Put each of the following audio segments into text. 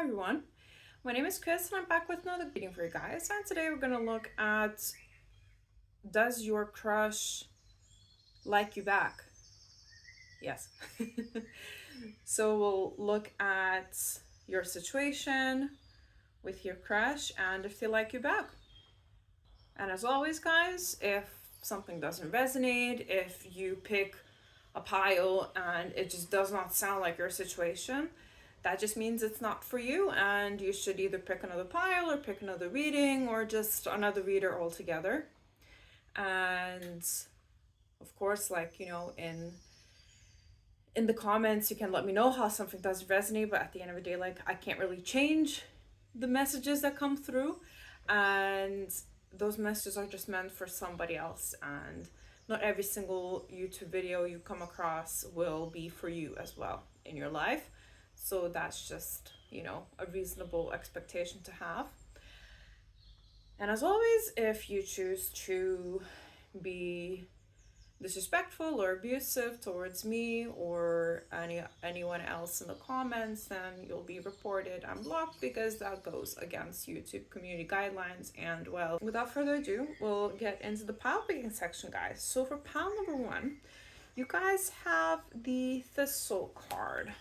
Hi everyone, my name is Chris and I'm back with another reading for you guys, and today we're going to look at, does your crush like you back? Yes. So we'll look at your situation with your crush and if they like you back. And as always guys, if something doesn't resonate, if you pick a pile and it just does not sound like your situation, that just means it's not for you, and you should either pick another pile or pick another reading or just another reader altogether. And of course, like, you know, in the comments you can let me know how something does resonate, but at the end of the day, like, I can't really change the messages that come through, and those messages are just meant for somebody else, and not every single YouTube video you come across will be for you as well in your life. So that's just, you know, a reasonable expectation to have. And as always, if you choose to be disrespectful or abusive towards me or anyone else in the comments, then you'll be reported and blocked, because that goes against YouTube community guidelines. And well, without further ado, we'll get into the pile picking section, guys. So for pile number 1, you guys have the Thistle card.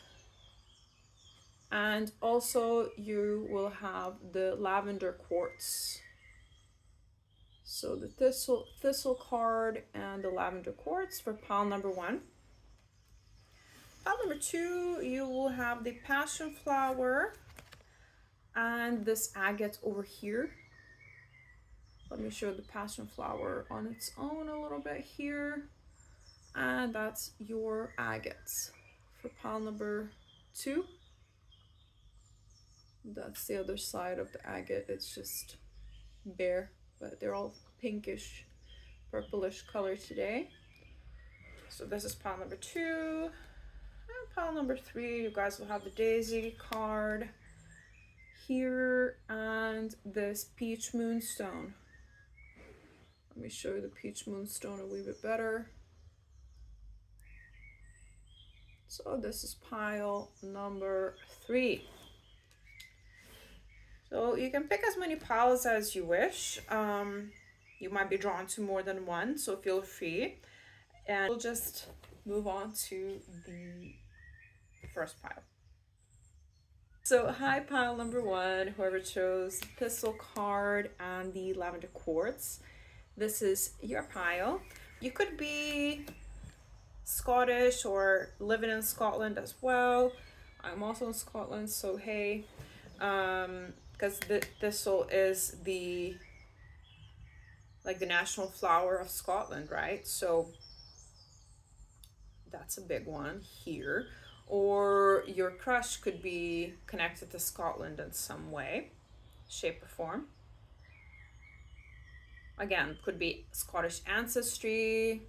And also you will have the lavender quartz. So the thistle card and the lavender quartz for pile number 1. Pile number 2, you will have the Passionflower and this agate over here. Let me show the Passionflower on its own a little bit here. And that's your agates for pile number 2. That's the other side of the agate. It's just bare, but they're all pinkish, purplish color today. So this is pile number 2. And pile number 3, you guys will have the daisy card here and this peach moonstone. Let me show you the peach moonstone a wee bit better. So this is pile number 3. So you can pick as many piles as you wish. You might be drawn to more than one, so feel free. And we'll just move on to the first pile. So hi, pile number 1, whoever chose the Thistle card and the lavender quartz. This is your pile. You could be Scottish or living in Scotland as well. I'm also in Scotland, so hey. Because the thistle is the national flower of Scotland, right? So that's a big one here. Or your crush could be connected to Scotland in some way, shape or form. Again, could be Scottish ancestry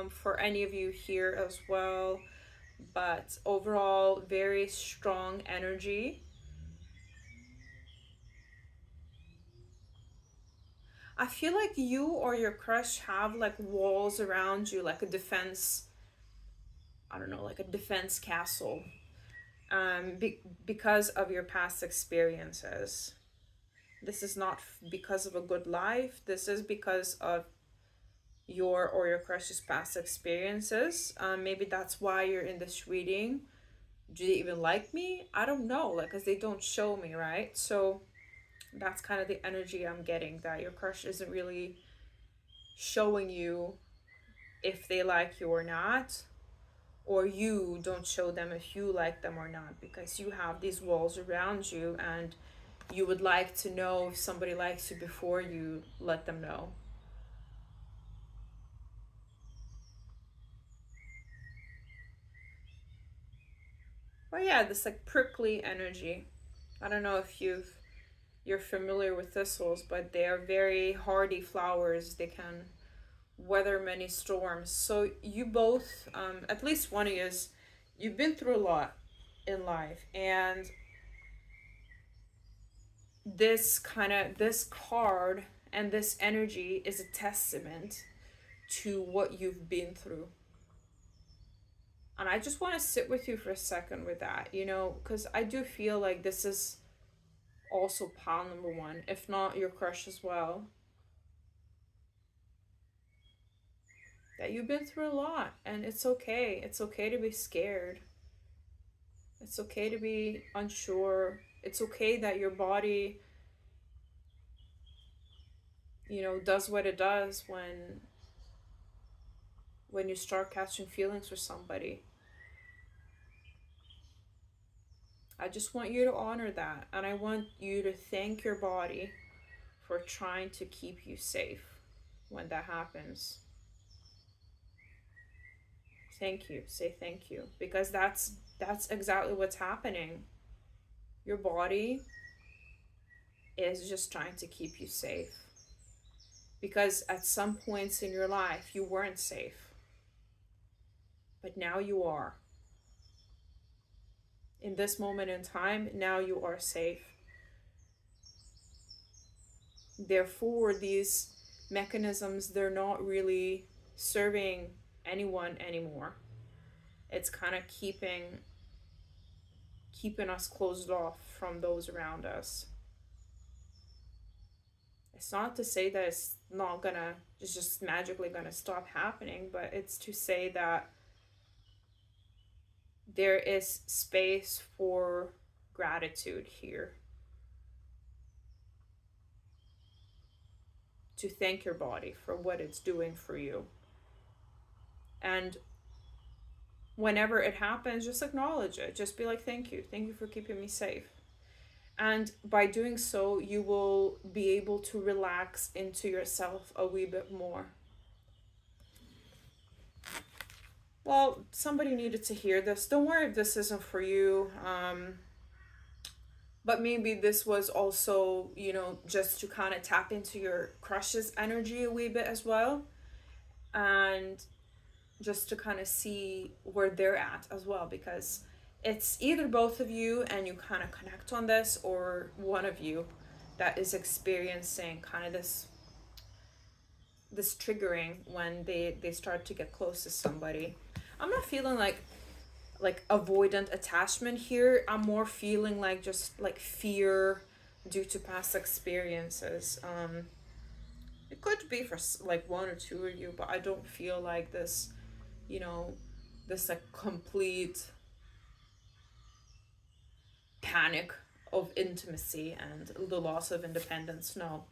for any of you here as well. But overall, very strong energy. I feel like you or your crush have like walls around you, like a defense, I don't know, like a defense castle, because of your past experiences. This is not because of a good life. This is because of your or your crush's past experiences. Maybe that's why you're in this reading. Do they even like me? I don't know, like, because they don't show me, right? So that's kind of the energy I'm getting, that your crush isn't really showing you if they like you or not, or you don't show them if you like them or not, because you have these walls around you and you would like to know if somebody likes you before you let them know. But yeah, this like prickly energy. I don't know if you're familiar with thistles, but they are very hardy flowers. They can weather many storms. So you both, at least one of you, you've been through a lot in life, and this card and this energy is a testament to what you've been through. And I just want to sit with you for a second with that, you know, because I do feel like this is also pile number one, if not your crush as well. That you've been through a lot, and it's okay. It's okay to be scared. It's okay to be unsure. It's okay that your body, you know, does what it does when you start catching feelings for somebody. I just want you to honor that, and I want you to thank your body for trying to keep you safe when that happens. Thank you. Say thank you, because that's exactly what's happening. Your body is just trying to keep you safe, because at some points in your life you weren't safe, but now you are. In this moment in time, now you are safe. Therefore, these mechanisms, they're not really serving anyone anymore. It's kind of keeping us closed off from those around us. It's not to say that it's just magically gonna stop happening, but it's to say that there is space for gratitude here. To thank your body for what it's doing for you. And whenever it happens, just acknowledge it. Just be like, thank you. Thank you for keeping me safe. And by doing so, you will be able to relax into yourself a wee bit more. Well, somebody needed to hear this. Don't worry if this isn't for you. But maybe this was also, you know, just to kind of tap into your crush's energy a wee bit as well. And just to kind of see where they're at as well, because it's either both of you and you kind of connect on this, or one of you that is experiencing kind of this triggering when they start to get close to somebody. I'm not feeling like avoidant attachment here. I'm more feeling like just like fear due to past experiences. It could be for like one or two of you, but I don't feel like this, you know, this like complete panic of intimacy and the loss of independence. No,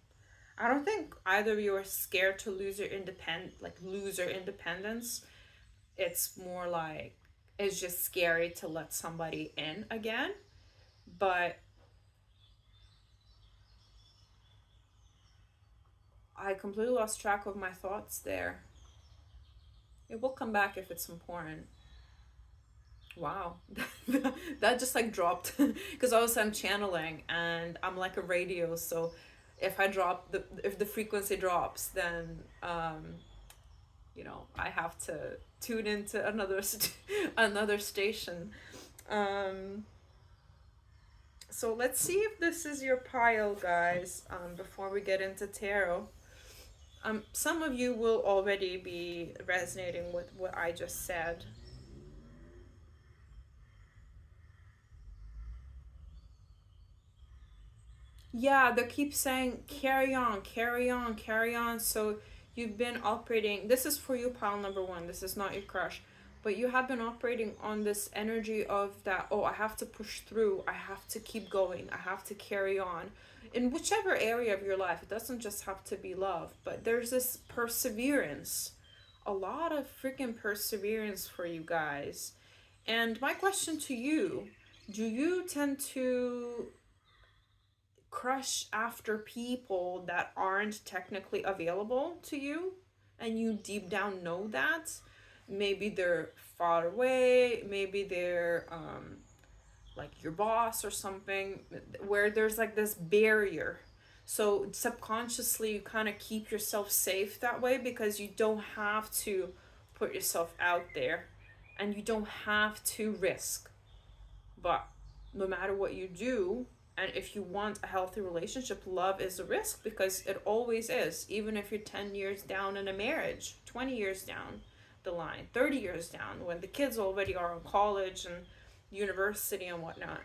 I don't think either of you are scared to lose your independence. It's more like it's just scary to let somebody in again. But I completely lost track of my thoughts there. It will come back if it's important. Wow. That just like dropped because also I'm channeling and I'm like a radio, so if the frequency drops, then you know, I have to tune into another station. Um so let's see if this is your pile, guys, before we get into tarot. Some of you will already be resonating with what I just said. Yeah, they keep saying carry on, carry on, carry on. So you've been operating. This is for you, pile number one. This is not your crush. But you have been operating on this energy of that, oh, I have to push through. I have to keep going. I have to carry on. In whichever area of your life, it doesn't just have to be love, but there's this perseverance. A lot of freaking perseverance for you guys. And my question to you, do you tend to crush after people that aren't technically available to you, and you deep down know that? Maybe they're far away, maybe they're like your boss or something, where there's like this barrier. So subconsciously you kind of keep yourself safe that way, because you don't have to put yourself out there and you don't have to risk. But no matter what you do, and if you want a healthy relationship, love is a risk, because it always is, even if you're 10 years down in a marriage, 20 years down. the line, 30 years down, when the kids already are in college and university and whatnot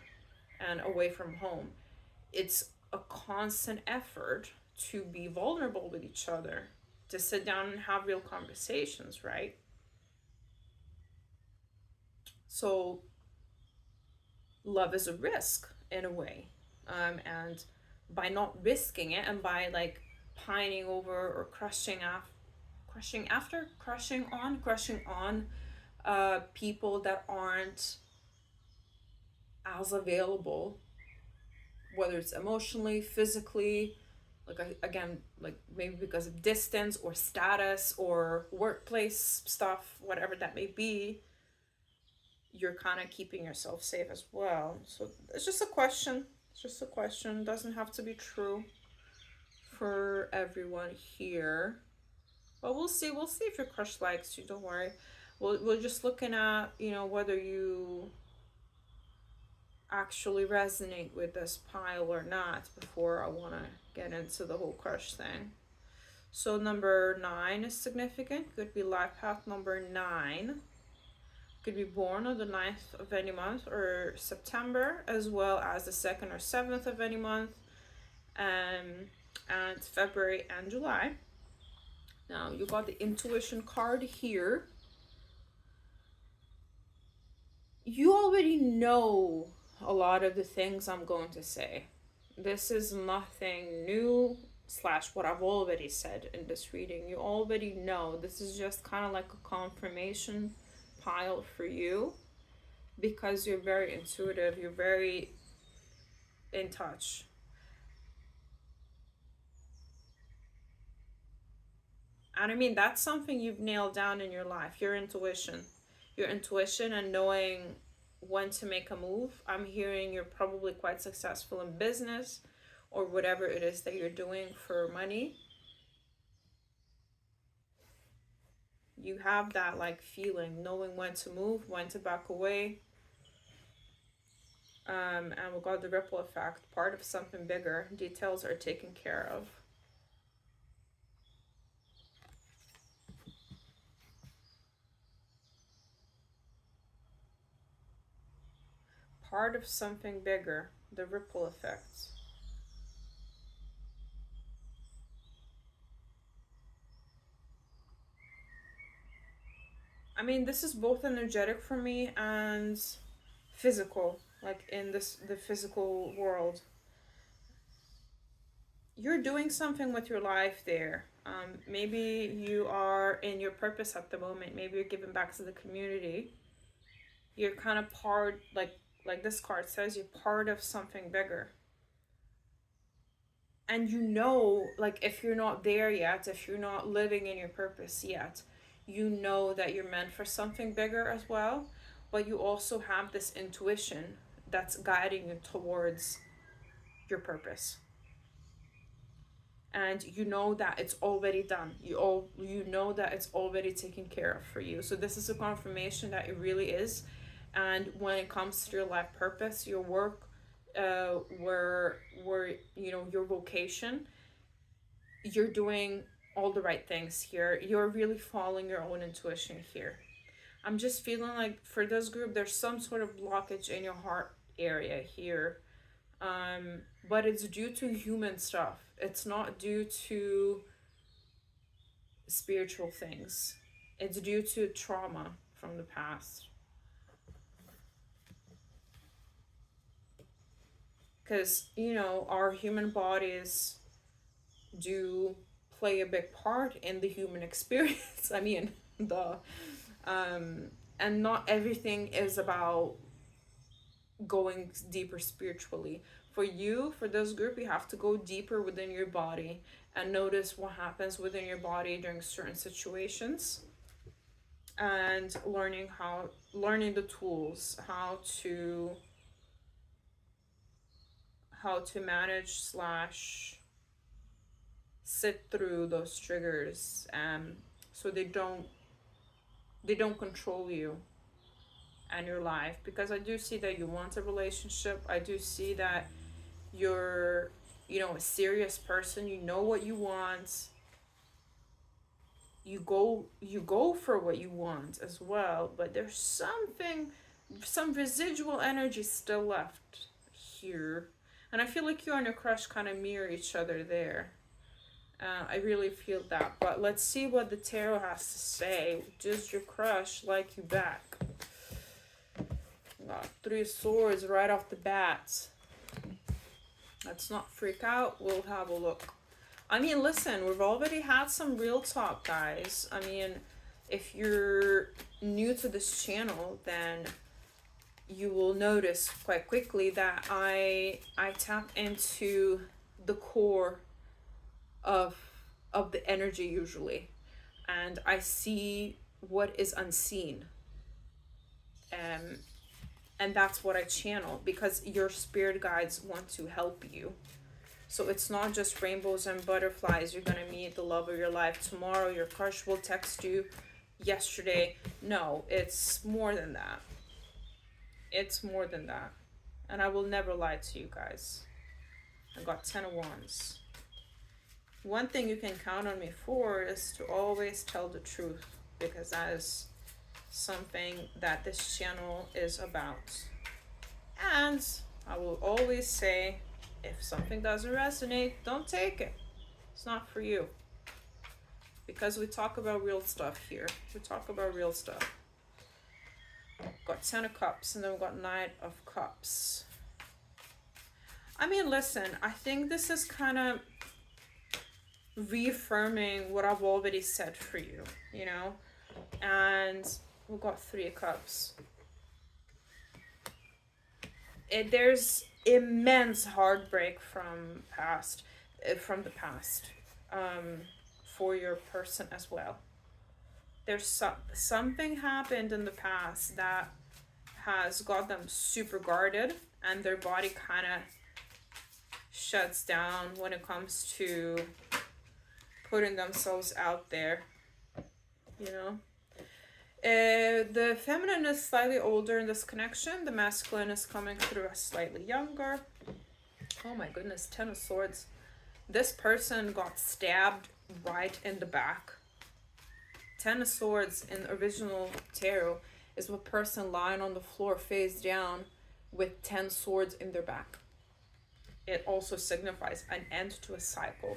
and away from home. It's a constant effort to be vulnerable with each other, to sit down and have real conversations, right? So love is a risk in a way. And by not risking it, and by like pining over or crushing on people that aren't as available, whether it's emotionally, physically, like again, like maybe because of distance or status or workplace stuff, whatever that may be, you're kind of keeping yourself safe as well. So it's just a question. It's just a question. It doesn't have to be true for everyone here. But we'll see. We'll see if your crush likes you. Don't worry. We're just looking at, whether you actually resonate with this pile or not before I want to get into the whole crush thing. So number 9 is significant. Could be life path number 9. Could be born on the 9th of any month or September, as well as the 2nd or 7th of any month, and February and July. Now you got the intuition card here. You already know a lot of the things I'm going to say. This is nothing new / what I've already said in this reading. You already know. This is just kind of like a confirmation pile for you, because you're very intuitive, you're very in touch. And I mean, that's something you've nailed down in your life, your intuition. Your intuition and knowing when to make a move. I'm hearing you're probably quite successful in business or whatever it is that you're doing for money. You have that like feeling, knowing when to move, when to back away. And we got the ripple effect, part of something bigger. Details are taken care of. Part of something bigger, the ripple effects. I mean, this is both energetic for me and physical, like in the physical world. You're doing something with your life there. Maybe you are in your purpose at the moment. Maybe you're giving back to the community. You're kind of part, like this card says, you're part of something bigger. And like if you're not there yet, if you're not living in your purpose yet, you know that you're meant for something bigger as well. But you also have this intuition that's guiding you towards your purpose. And you know that it's already done. You know that it's already taken care of for you. So this is a confirmation that it really is. And when it comes to your life purpose, your work, where your vocation, you're doing all the right things here. You're really following your own intuition here. I'm just feeling like for this group, there's some sort of blockage in your heart area here. But it's due to human stuff. It's not due to spiritual things. It's due to trauma from the past. Because, our human bodies do play a big part in the human experience. I mean, and not everything is about going deeper spiritually. For this group, you have to go deeper within your body and notice what happens within your body during certain situations, and learning the tools, how to manage / sit through those triggers, so they don't control you and your life. Because I do see that you want a relationship. I do see that you're a serious person. You know what you want. you go for what you want as well, but there's some residual energy still left here. And I feel like you and your crush kind of mirror each other there. I really feel that. But let's see what the tarot has to say. Does your crush like you back? Got 3 of Swords right off the bat. Let's not freak out. We'll have a look. I mean, listen, we've already had some real talk, guys. I mean, if you're new to this channel, then you will notice quite quickly that I tap into the core of the energy usually, and I see what is unseen, and that's what I channel, because your spirit guides want to help you. So it's not just rainbows and butterflies. You're gonna meet the love of your life tomorrow. Your crush will text you yesterday. No, it's more than that. It's more than that. And I will never lie to you guys. I got 10 of Wands. One thing you can count on me for is to always tell the truth, because that is something that this channel is about. And I will always say, if something doesn't resonate, don't take it. It's not for you. Because we talk about real stuff here. We talk about real stuff. Got 10 of Cups, and then we got 9 of Cups. I mean, listen, I think this is kind of reaffirming what I've already said for you, you know? And we got 3 of Cups. There's immense heartbreak from the past, for your person as well. There's something happened in the past that has got them super guarded, and their body kind of shuts down when it comes to putting themselves out there, you know. The feminine is slightly older in this connection. The masculine is coming through as slightly younger. Oh my goodness, 10 of Swords. This person got stabbed right in the back. 10 of Swords in the original tarot is a person lying on the floor face down with 10 swords in their back. It also signifies an end to a cycle.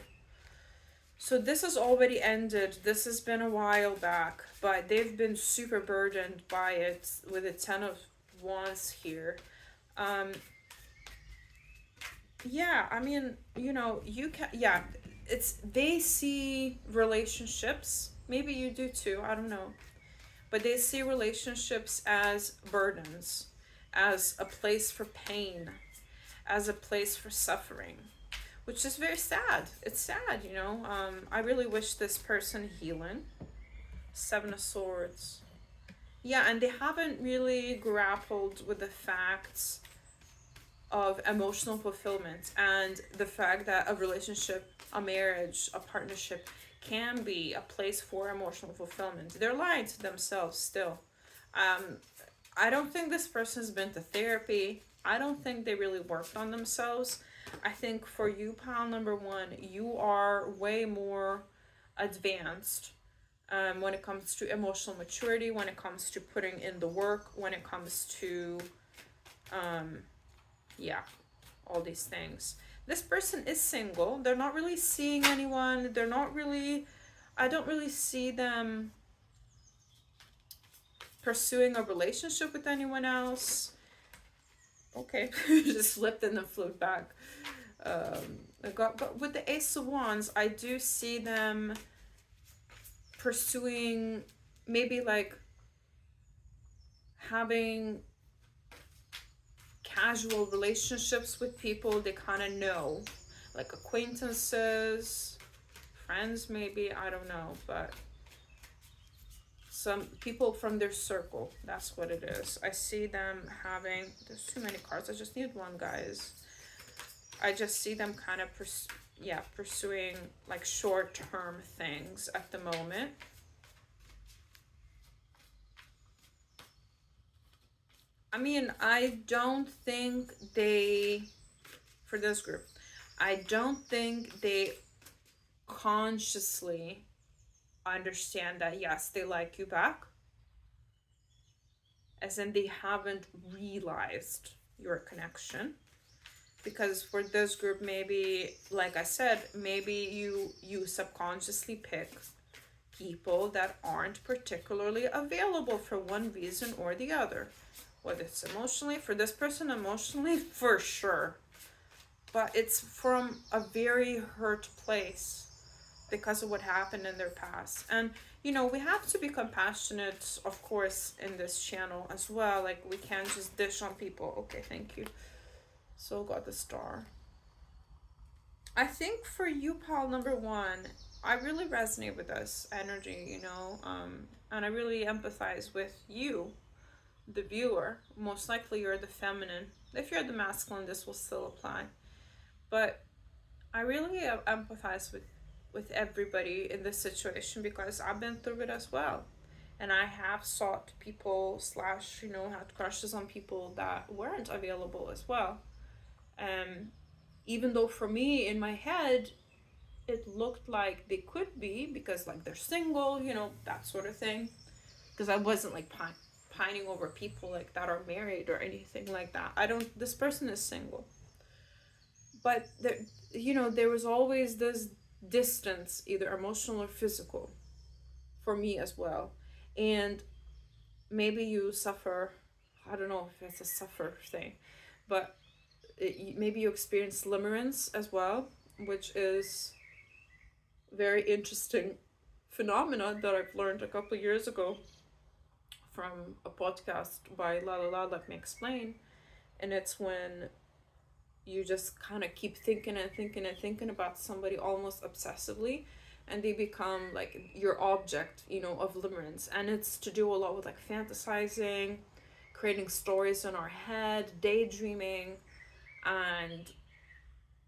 So this has already ended. This has been a while back, but they've been super burdened by it with the 10 of Wands here. Yeah, I mean, you know, you can, yeah, they see relationships, maybe you do too, I don't know, but they see relationships as burdens, as a place for pain, as a place for suffering, which is very sad. It's sad, you know. I really wish this person healing. 7 of Swords. Yeah, and they haven't really grappled with the facts of emotional fulfillment and the fact that a relationship, a marriage, a partnership can be a place for emotional fulfillment. They're lying to themselves still. I don't think this person's been to therapy. I don't think they really worked on themselves. I think for you, pal number 1, you are way more advanced when it comes to emotional maturity, when it comes to putting in the work, when it comes to yeah, all these things. This person is single. They're not really seeing anyone. They're not really, I don't really see them pursuing a relationship with anyone else. Okay, just slipped and then flew back. But with the Ace of Wands, I do see them pursuing, maybe like having casual relationships with people they kind of know, like acquaintances, friends maybe, I don't know, but some people from their circle, that's what it is. I see them having, there's too many cards, I just need one, guys. I just see them kind of pursuing like short-term things at the moment. I mean, I don't think they, for this group, I don't think they consciously understand that yes, they like you back, as in they haven't realized your connection. Because for this group, maybe, like I said, maybe you subconsciously pick people that aren't particularly available for one reason or the other. Whether it's emotionally, for this person, emotionally, for sure. But it's from a very hurt place because of what happened in their past. And, we have to be compassionate, of course, in this channel as well. Like, we can't just dish on people. Okay, thank you. So got the star. I think for you, pal, number one, I really resonate with this energy, and I really empathize with you, the viewer. Most likely you're the feminine. If you're the masculine, this will still apply. But I really empathize with everybody in this situation because I've been through it as well. And I have sought people slash, had crushes on people that weren't available as well. Um, Even though for me in my head it looked like they could be because like they're single, that sort of thing. Because I wasn't like pining over people like that are married or anything like that. I don't. This person is single, but there was always this distance, either emotional or physical, for me as well. And maybe you suffer. I don't know if it's a suffer thing, but maybe you experience limerence as well, which is very interesting phenomena that I've learned a couple of years ago from a podcast by La La La Let Me Explain. And it's when you just kind of keep thinking and thinking and thinking about somebody almost obsessively, and they become like your object, of limerence. And it's to do a lot with like fantasizing, creating stories in our head, daydreaming, and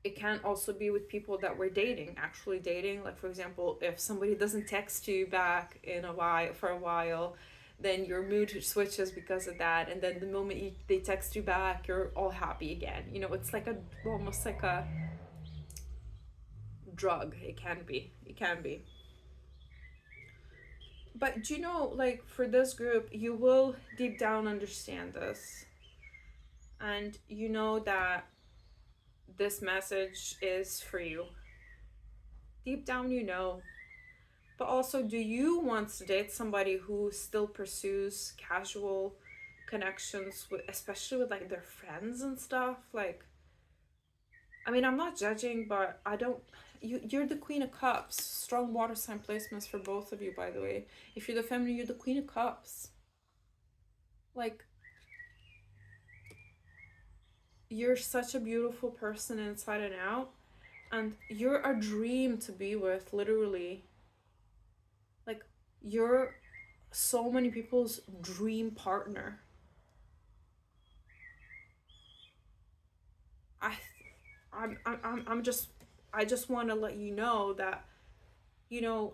it can also be with people that we're dating, actually dating. Like, for example, if somebody doesn't text you back in a while for a while, then your mood switches because of that, and then the moment they text you back, you're all happy again. It's like almost like a drug. It can be. But like for this group, you will deep down understand this, and you know that this message is for you. Deep down, you know. But also, do you want to date somebody who still pursues casual connections with, especially with like their friends and stuff? Like, I mean, I'm not judging, but I don't. You're the Queen of Cups. Strong water sign placements for both of you, by the way. If you're the feminine, you're the Queen of Cups. Like, you're such a beautiful person inside and out, and you're a dream to be with, literally. Like, you're so many people's dream partner. I I'm just, I just want to let you know that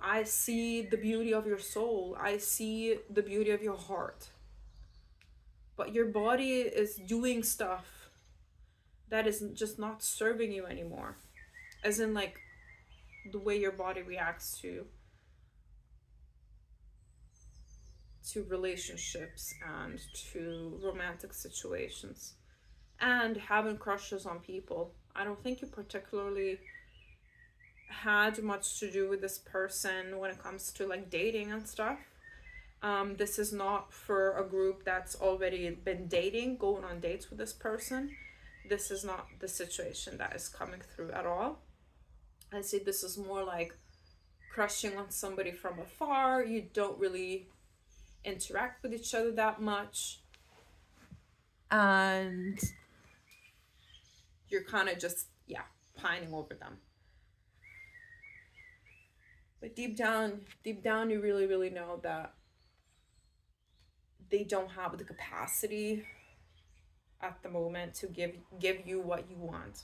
I see the beauty of your soul. I see the beauty of your heart. But your body is doing stuff that is just not serving you anymore. As in like the way your body reacts to relationships and to romantic situations and having crushes on people. I don't think you particularly had much to do with this person when it comes to like dating and stuff. This is not for a group that's already been dating, going on dates with this person. This is not the situation that is coming through at all. I see this is more like crushing on somebody from afar. You don't really interact with each other that much. And you're kind of just, pining over them. But deep down, you really, really know that they don't have the capacity at the moment to give you what you want.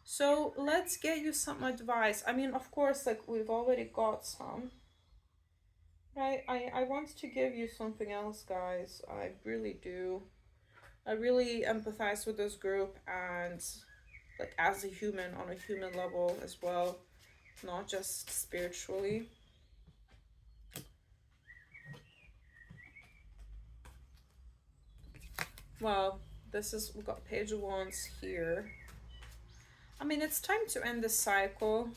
So let's get you some advice. I mean, of course, like we've already got some. Right? I want to give you something else, guys. I really do. I really empathize with this group, and like as a human, on a human level as well, not just spiritually. Well, we've got Page of Wands here. I mean, it's time to end this cycle,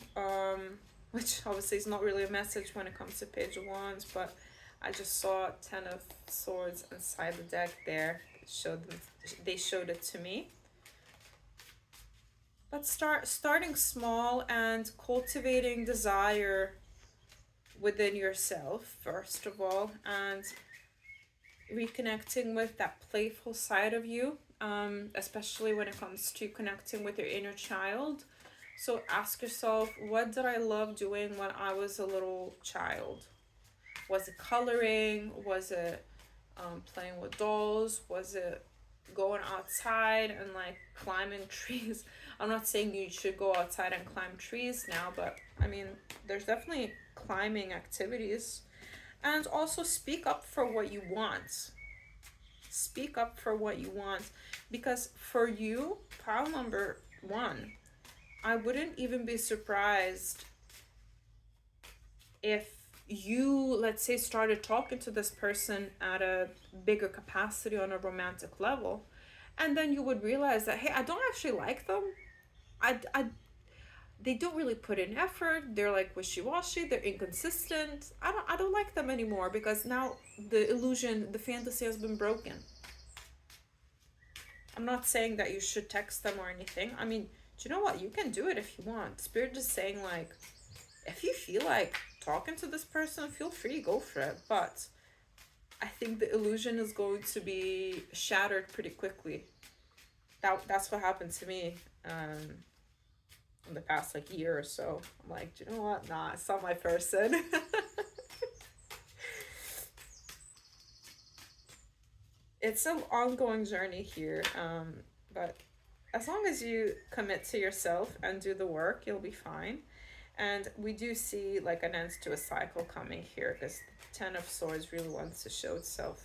which obviously is not really a message when it comes to Page of Wands, but I just saw Ten of Swords inside the deck there. They showed it to me. But starting small and cultivating desire within yourself, first of all, and reconnecting with that playful side of you, especially when it comes to connecting with your inner child. So ask yourself, what did I love doing when I was a little child? Was it coloring? Was it playing with dolls? Was it going outside and like climbing trees? I'm not saying you should go outside and climb trees now, but I mean, there's definitely climbing activities. And also speak up for what you want. Speak up for what you want. Because for you, pile number 1, I wouldn't even be surprised if you, let's say, started talking to this person at a bigger capacity on a romantic level, and then you would realize that, hey, I don't actually like them. I they don't really put in effort. They're like wishy-washy, they're inconsistent. I don't like them anymore, because now the illusion, the fantasy has been broken. I'm not saying that you should text them or anything. I mean, do you know what? You can do it if you want. Spirit is saying, like, if you feel like talking to this person, feel free, go for it. But I think the illusion is going to be shattered pretty quickly. That's what happened to me in the past like year or so. I'm like, do you know what? Nah, it's not my person. It's an ongoing journey here, but as long as you commit to yourself and do the work, you'll be fine. And we do see like an end to a cycle coming here, because Ten of Swords really wants to show itself.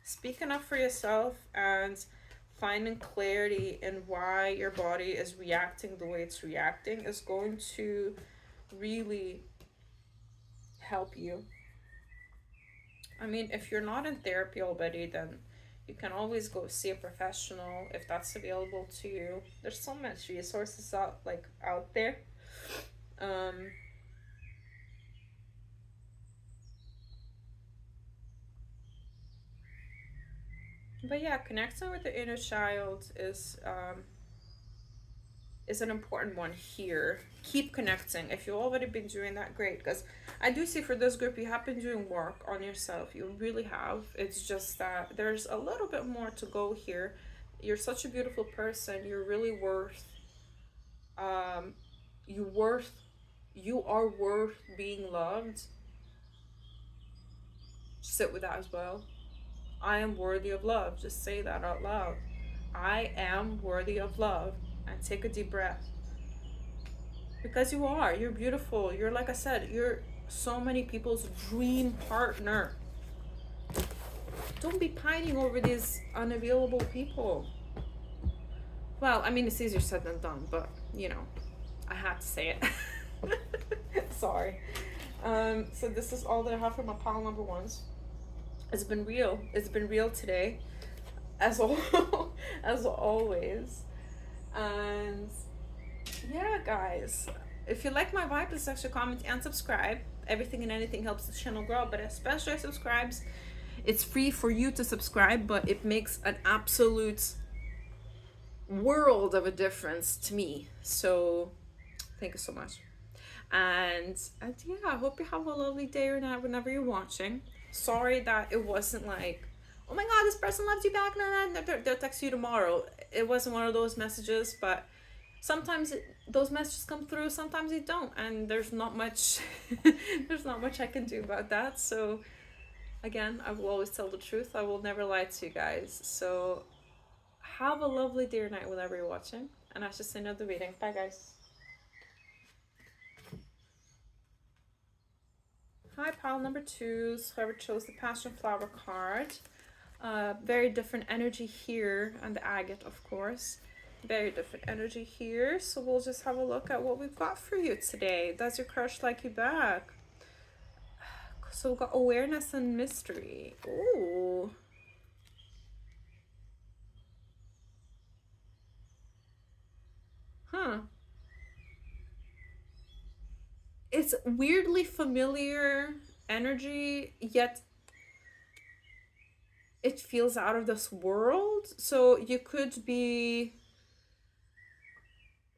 Speaking up for yourself and finding clarity in why your body is reacting the way it's reacting is going to really help you. I mean, if you're not in therapy already, then you can always go see a professional if that's available to you. There's so much resources out there. Um, but yeah, connecting with the inner child is an important one here. Keep connecting. If you've already been doing that, great. Because I do see for this group, you have been doing work on yourself. You really have. It's just that there's a little bit more to go here. You're such a beautiful person. You're really worth. Um, you worth. You are worth being loved. Sit with that as well. I am worthy of love. Just say that out loud. I am worthy of love. And take a deep breath. Because you are. You're beautiful. You're, like I said, you're so many people's dream partner. Don't be pining over these unavailable people. Well, I mean, it's easier said than done, but, you know, I had to say it. Sorry. So this is all that I have for my pile number 1s. It's been real. It's been real today. As always. And yeah, guys, if you like my vibe, please actually comment and subscribe. Everything and anything helps the channel grow, but especially subscribes. It's free for you to subscribe, but it makes an absolute world of a difference to me. So thank you so much. And yeah, I hope you have a lovely day or night whenever you're watching. Sorry that it wasn't like, oh my god, this person loves you back, they'll text you tomorrow. It wasn't one of those messages, but sometimes those messages come through, sometimes they don't, and there's not much there's not much I can do about that. So again, I will always tell the truth. I will never lie to you guys. So have a lovely day or night whenever you're watching, and I should say another reading. Bye, guys. Hi, pile number 2s. Whoever chose the Passionflower card. Very different energy here, and the agate, of course. Very different energy here. So we'll just have a look at what we've got for you today. Does your crush like you back? So we got awareness and mystery. Ooh. Huh. It's weirdly familiar energy, yet it feels out of this world. So you could be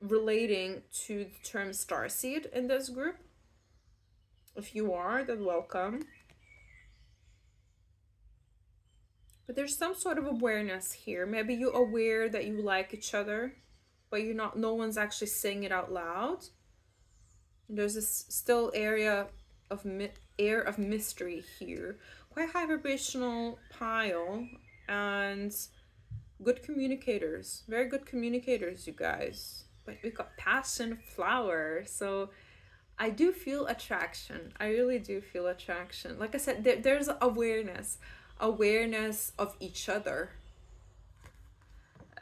relating to the term starseed in this group. If you are, then welcome. But there's some sort of awareness here. Maybe you're aware that you like each other, but you're not, no one's actually saying it out loud. And there's this still air of mystery here. Quite high vibrational pile, and good communicators. Very good communicators, you guys. But we got Passionflower. So I do feel attraction. I really do feel attraction. Like I said, there's awareness. Awareness of each other.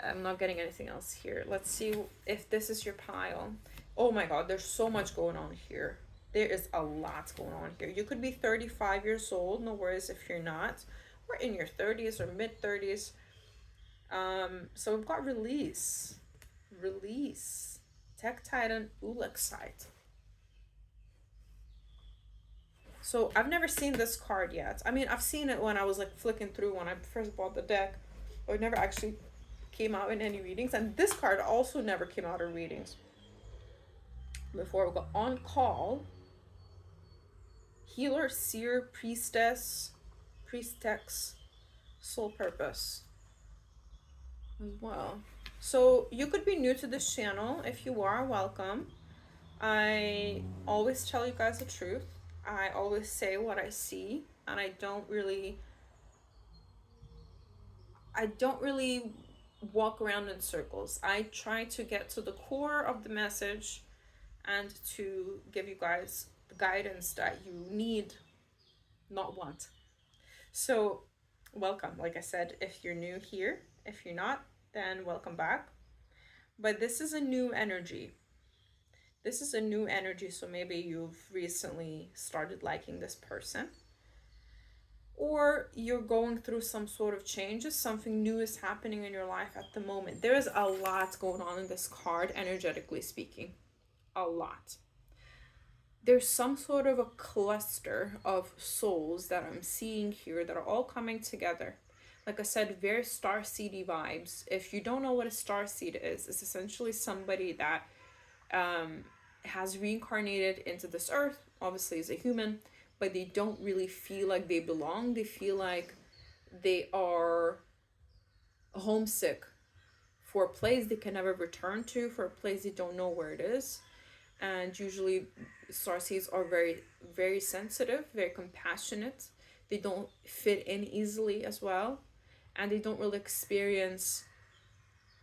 I'm not getting anything else here. Let's see if this is your pile. Oh my god, there's so much going on here. There is a lot going on here. You could be 35 years old, no worries if you're not. Or in your 30s or mid 30s. So we've got release. Release. Tech Titan Ulexite. So I've never seen this card yet. I mean, I've seen it when I was like flicking through when I first bought the deck. But it never actually came out in any readings. And this card also never came out in readings. Before we go on call. Healer, seer, priestess, soul purpose as well. So you could be new to this channel. If you are, welcome. I always tell you guys the truth. I always say what I see, and I don't really walk around in circles. I try to get to the core of the message and to give you guys the guidance that you need, not want. So welcome. Like I said, if you're new here, if you're not, then welcome back. But this is a new energy. This is a new energy, so maybe you've recently started liking this person. Or you're going through some sort of changes, something new is happening in your life at the moment. There is a lot going on in this card, energetically speaking. A lot. There's some sort of a cluster of souls that I'm seeing here that are all coming together. Like I said, very starseedy vibes. If you don't know what a starseed is, it's essentially somebody that has reincarnated into this earth, obviously as a human, but they don't really feel like they belong. They feel like they are homesick for a place they can never return to, for a place they don't know where it is. And usually starseeds are very, very sensitive, very compassionate. They don't fit in easily as well. And they don't really experience,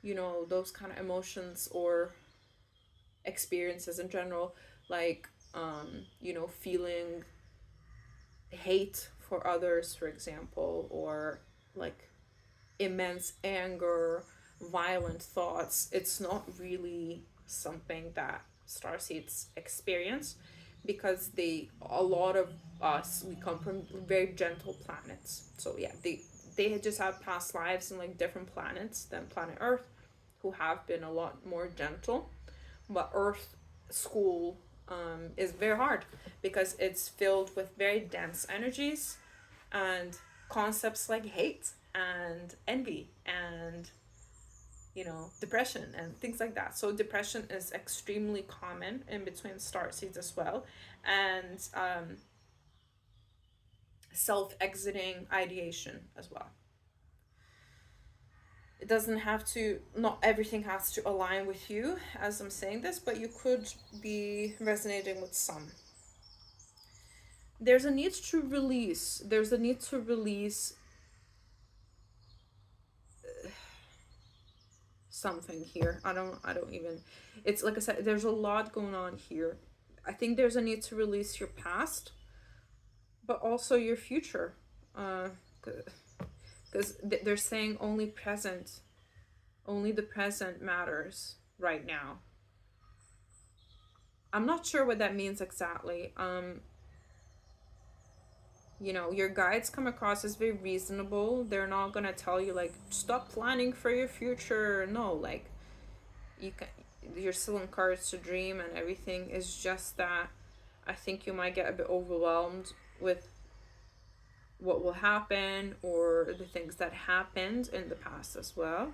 you know, those kind of emotions or experiences in general, like you know, feeling hate for others, for example, or like immense anger, violent thoughts. It's not really something that starseeds experience, because a lot of us, we come from very gentle planets. So yeah, they just have past lives in like different planets than planet Earth, who have been a lot more gentle. But Earth school is very hard, because it's filled with very dense energies and concepts like hate and envy and, you know, depression and things like that. So depression is extremely common in between starseeds as well, and self-exiting ideation as well. It doesn't have to, not everything has to align with you as I'm saying this, but you could be resonating with some. There's a need to release. There's a need to release something here. I don't even, it's like I said, there's a lot going on here. I think there's a need to release your past, but also your future. Because they're saying only the present matters right now. I'm not sure what that means exactly. You know, your guides come across as very reasonable. They're not gonna tell you like stop planning for your future. No, like you can, you're still encouraged to dream and everything. Is just that I think you might get a bit overwhelmed with what will happen or the things that happened in the past as well.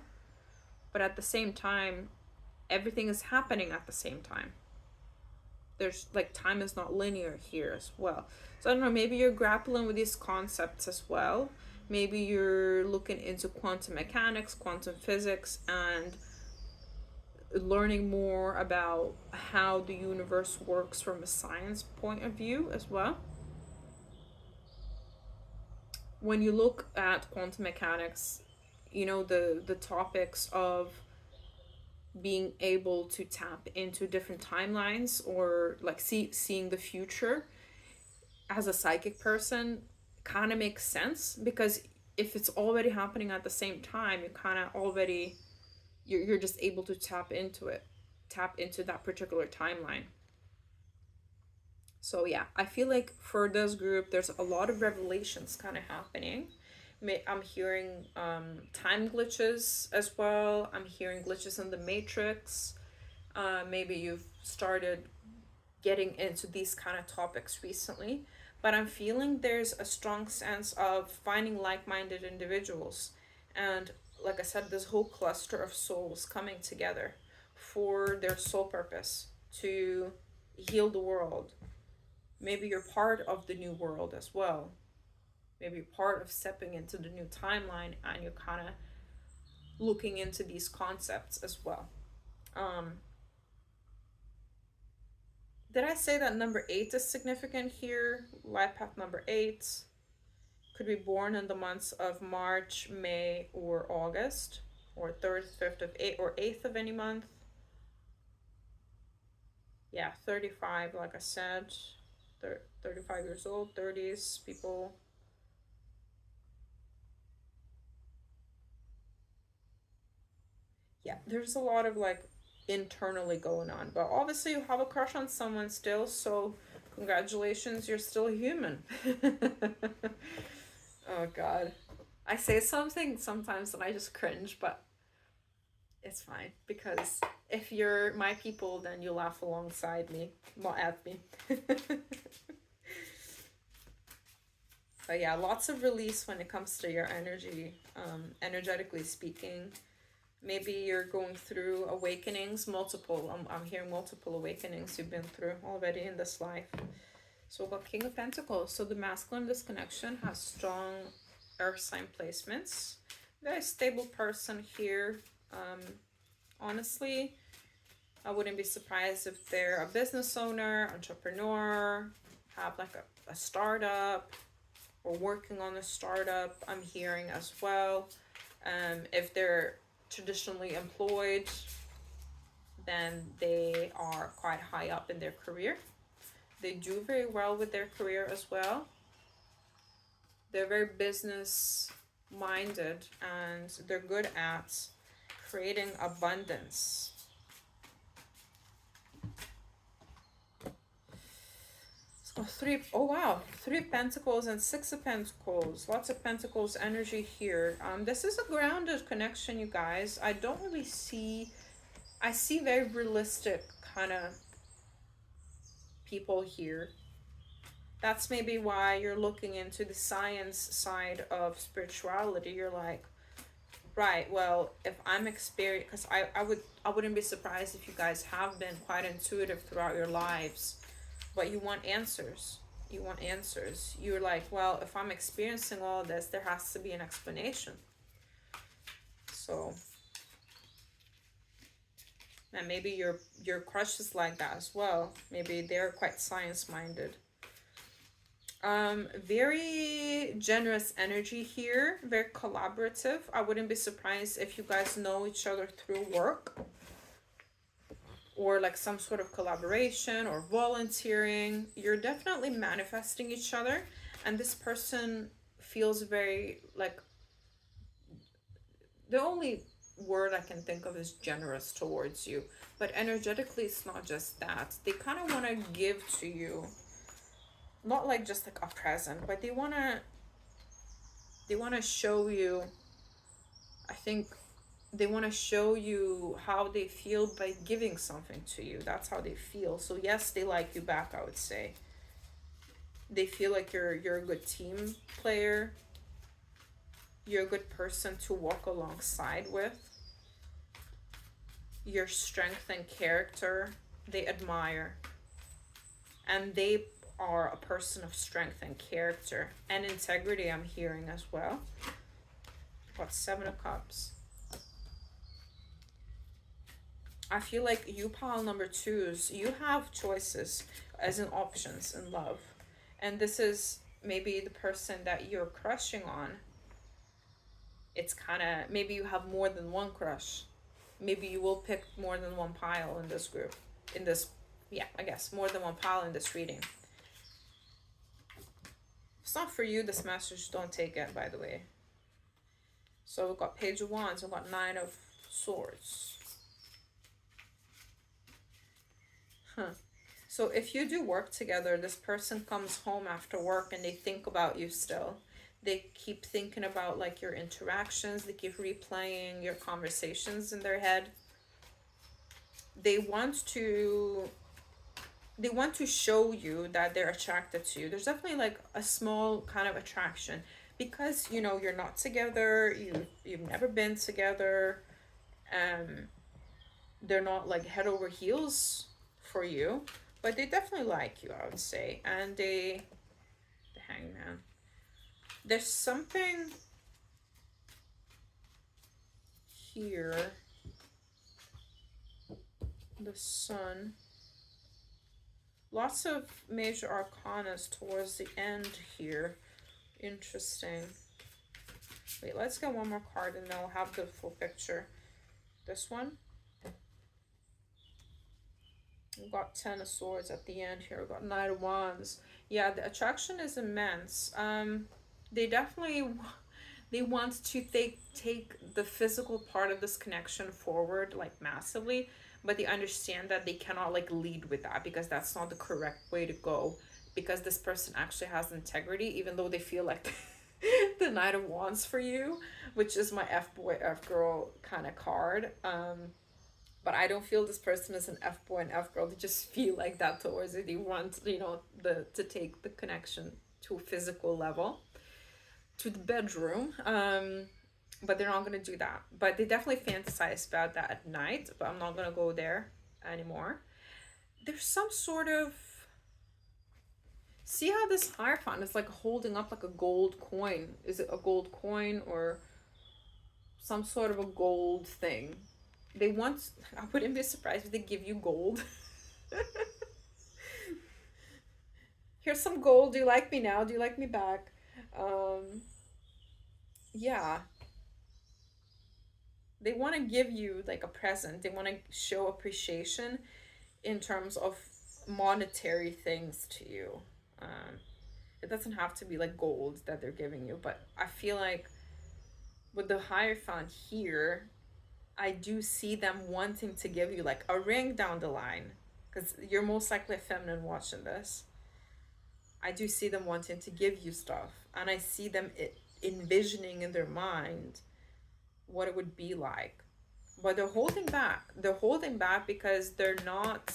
But at the same time, everything is happening at the same time. There's like time is not linear here as well. So I don't know, maybe you're grappling with these concepts as well. Maybe you're looking into quantum mechanics, quantum physics, and learning more about how the universe works from a science point of view as well. When you look at quantum mechanics, you know, the topics of being able to tap into different timelines or like seeing the future as a psychic person kind of makes sense, because if it's already happening at the same time, you kind of already you're just able to tap into it, tap into that particular timeline. So yeah, I feel like for this group there's a lot of revelations kind of happening. I'm hearing time glitches as well. I'm hearing glitches in the matrix. Maybe you've started getting into these kind of topics recently, but I'm feeling there's a strong sense of finding like-minded individuals, and like I said, this whole cluster of souls coming together for their soul purpose to heal the world. Maybe you're part of the new world as well. Maybe you're part of stepping into the new timeline and you're kind of looking into these concepts as well. Um, did I say that number 8 is significant here? Life path number 8 could be born in the months of March, May, or August, or 3rd, 5th of 8, or 8th of any month. Yeah, 35, like I said, 35 years old, 30s, people. Yeah, there's a lot of like internally going on, but obviously you have a crush on someone still, so congratulations, you're still human. Oh god. I say something sometimes and I just cringe, but it's fine because if you're my people, then you laugh alongside me, not at me. But yeah, lots of release when it comes to your energy, energetically speaking. Maybe you're going through awakenings, multiple. I'm hearing multiple awakenings you've been through already in this life. So we've got King of Pentacles. So the masculine disconnection has strong earth sign placements. Very stable person here. Honestly, I wouldn't be surprised if they're a business owner, entrepreneur, have like a startup, or working on a startup, I'm hearing as well. If they're traditionally employed, then they are quite high up in their career. They do very well with their career as well. They're very business minded and they're good at creating abundance. So oh wow, 3 of Pentacles and 6 of Pentacles. Lots of Pentacles energy here. This is a grounded connection, you guys. I don't really see, I see very realistic kind of people here. That's maybe why you're looking into the science side of spirituality. You're like, right, well, if I'm experienced, because I wouldn't be surprised if you guys have been quite intuitive throughout your lives, but you want answers. You want answers. You're like, well, if I'm experiencing all this, there has to be an explanation. So, and maybe your crush is like that as well. Maybe they're quite science minded. Very generous energy here, very collaborative. I wouldn't be surprised if you guys know each other through work or like some sort of collaboration or volunteering. You're definitely manifesting each other, and this person feels very like, the only word I can think of is generous towards you, but energetically it's not just that. They kind of want to give to you. not like just like a present, but they want to show you, I think they want to show you how they feel by giving something to you. That's how they feel. So yes, they like you back, I would say. They feel like you're a good team player. You're a good person to walk alongside with. Your strength and character, they admire. And they are a person of strength and character and integrity, I'm hearing as well. Got 7 of Cups. I feel like you pile number twos, you have choices as in options in love. And this is maybe the person that you're crushing on. It's kind of, maybe you have more than one crush. Maybe you will pick more than one pile in this group. In this, yeah, I guess more than one pile in this reading. If it's not for you, this message, don't take it, by the way. So we've got Page of Wands, we've got 9 of Swords. So if you do work together, this person comes home after work and they think about you still. They keep thinking about like your interactions. They keep replaying your conversations in their head. They want to show you that they're attracted to you. There's definitely like a small kind of attraction because, you know, you're not together. You've never been together. They're not like head over heels for you, but they definitely like you, I would say. And the Hangman. There's something here. The Sun. Lots of major arcanas towards the end here. Interesting. Wait, let's get one more card and then we'll have the full picture. This one. We've got 10 of Swords at the end here. We've got 9 of Wands. Yeah, the attraction is immense. They definitely, they want to take the physical part of this connection forward, like massively, but they understand that they cannot like lead with that because that's not the correct way to go, because this person actually has integrity, even though they feel like the Knight of Wands for you, which is my F-boy, F-girl kind of card. But I don't feel this person is an F-boy and F-girl. They just feel like that towards it. They want, you know, to take the connection to a physical level, to the bedroom. But they're not going to do that. But they definitely fantasize about that at night. But I'm not going to go there anymore. There's some sort of... See how this Hierophant is like holding up like a gold coin. Is it a gold coin or some sort of a gold thing? They want... I wouldn't be surprised if they give you gold. Here's some gold. Do you like me now? Do you like me back? Yeah. They want to give you like a present. They want to show appreciation in terms of monetary things to you. It doesn't have to be like gold that they're giving you, but I feel like with the Hierophant here, I do see them wanting to give you like a ring down the line, because you're most likely a feminine watching this. I do see them wanting to give you stuff, and I see them envisioning in their mind what it would be like. But they're holding back. They're holding back because they're not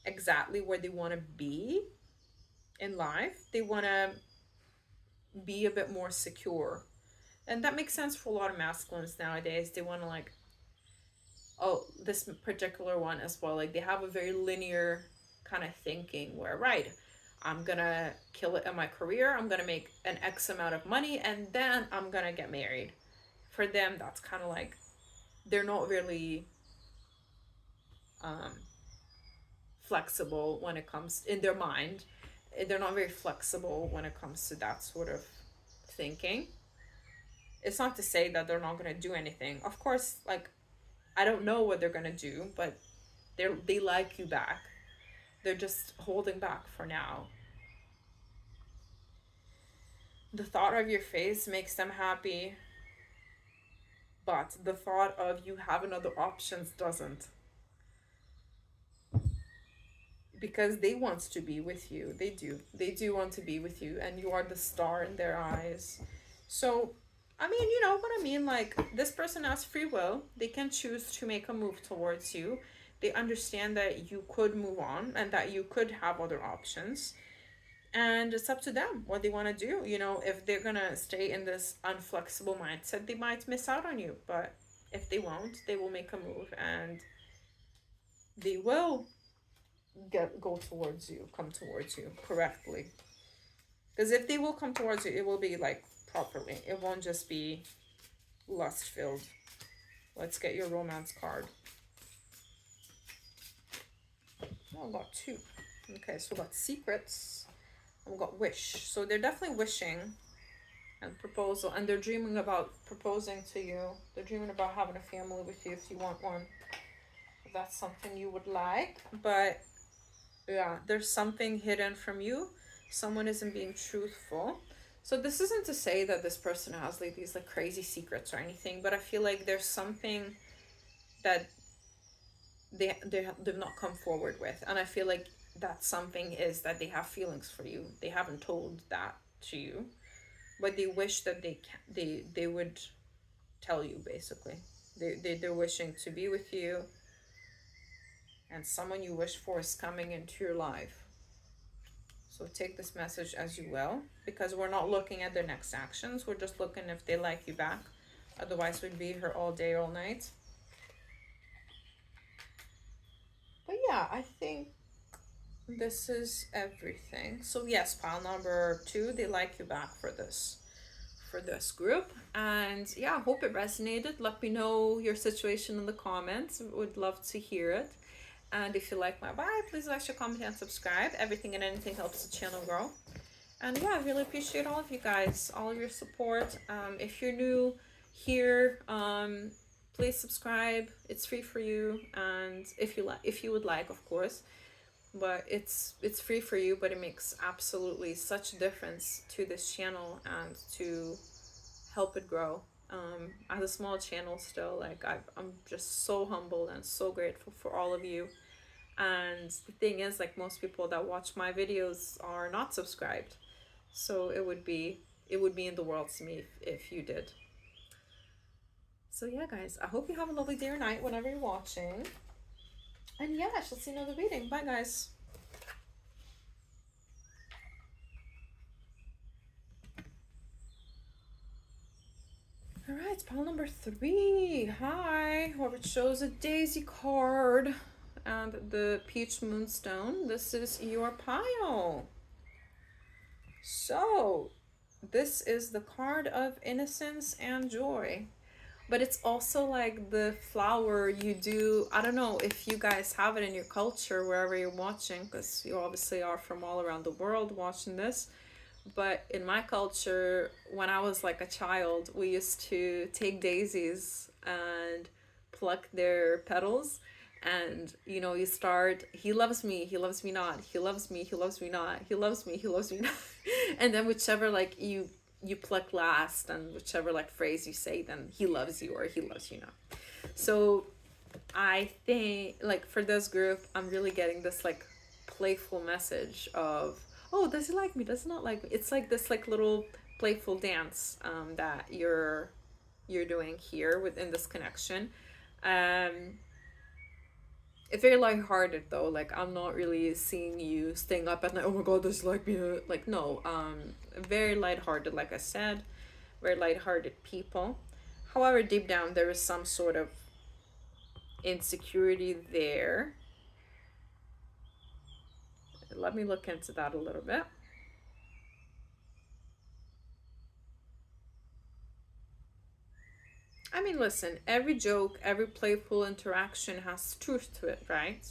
exactly where they want to be in life. They want to be a bit more secure. And that makes sense for a lot of masculines nowadays. They want to like, oh, this particular one as well, like they have a very linear kind of thinking where, right, I'm gonna kill it in my career, I'm gonna make an X amount of money, and then I'm gonna get married. For them, that's kind of like, they're not really flexible when it comes, in their mind, they're not very flexible when it comes to that sort of thinking. It's not to say that they're not going to do anything. Of course, like, I don't know what they're going to do, but they like you back. They're just holding back for now. The thought of your face makes them happy, but the thought of you having other options doesn't. because they want to be with you. They do want to be with you, and you are the star in their eyes. So I mean, you know what I mean? Like, this person has free will. They can choose to make a move towards you. They understand that you could move on and that you could have other options. And it's up to them what they want to do. You know, if they're going to stay in this unflexible mindset, they might miss out on you. But if they won't, they will make a move, and they will go towards you, come towards you correctly. Because if they will come towards you, it will be like properly. It won't just be lust filled. Let's get your romance card. Oh, I got two. Okay, so we got secrets. And we got wish. So they're definitely wishing and proposal. And they're dreaming about proposing to you. They're dreaming about having a family with you if you want one. If that's something you would like. But yeah, there's something hidden from you. Someone isn't being truthful. So this isn't to say that this person has like these like crazy secrets or anything, but I feel like there's something that they've not come forward with, and I feel like that something is that they have feelings for you. They haven't told that to you, but they wish that they would tell you. Basically, they're wishing to be with you, and someone you wish for is coming into your life. So take this message as you will, because we're not looking at their next actions. We're just looking if they like you back. Otherwise, we'd be here all day, all night. But yeah, I think this is everything. So yes, pile number 2, they like you back for this group. And yeah, I hope it resonated. Let me know your situation in the comments. Would love to hear it. And if you like my vibe, please like, share, comment, and subscribe. Everything and anything helps the channel grow. And yeah, I really appreciate all of you guys, all of your support. If you're new here, please subscribe. It's free for you, and if you would like, of course. But it's free for you, but it makes absolutely such a difference to this channel and to help it grow. As a small channel still, like I'm just so humbled and so grateful for all of you. And the thing is, like, most people that watch my videos are not subscribed, so it would be in the world to me if you did. So yeah, guys, I hope you have a lovely day or night whenever you're watching. And yeah, I shall see you in another reading. Bye, guys. All right, pile number 3. Hi. Whoever chose a daisy card and the peach moonstone, this is your pile. So this is the card of innocence and joy. But it's also like the flower you do. I don't know if you guys have it in your culture wherever you're watching, because you obviously are from all around the world watching this. But in my culture, when I was like a child, we used to take daisies and pluck their petals. And you know, you start, he loves me, he loves me not, he loves me, he loves me not, he loves me, he loves me not. And then whichever like you pluck last, and whichever like phrase you say, then he loves you or he loves you not. So I think like for this group, I'm really getting this like playful message of, oh, does he like me, does he not like me? It's like this like little playful dance that you're doing here within this connection. It's very lighthearted though. Like, I'm not really seeing you staying up at night, oh my god, does he like me? Like, no. Very lighthearted, like I said. Very lighthearted people. However, deep down there is some sort of insecurity there. Let me look into that a little bit. I mean, listen, every joke, every playful interaction has truth to it, right?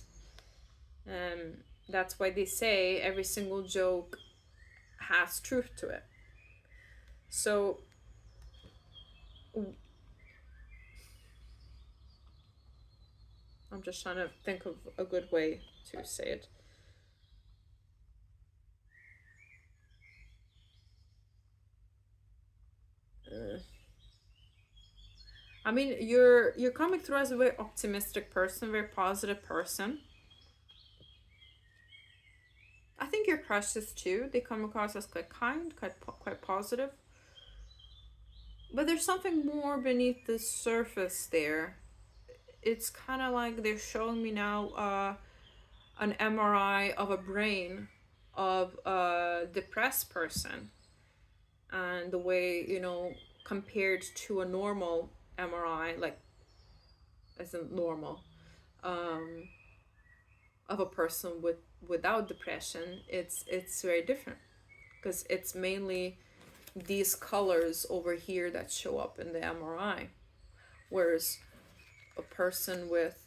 That's why they say every single joke has truth to it. So I'm just trying to think of a good way to say it. I mean, you're coming through as a very optimistic person, very positive person. I think your crushes too, they come across as quite kind, quite positive. But there's something more beneath the surface there. It's kind of like they're showing me now an MRI of a brain of a depressed person, and the way, compared to a normal MRI, like, isn't normal, um, of a person without depression, it's very different, because it's mainly these colors over here that show up in the MRI, whereas a person with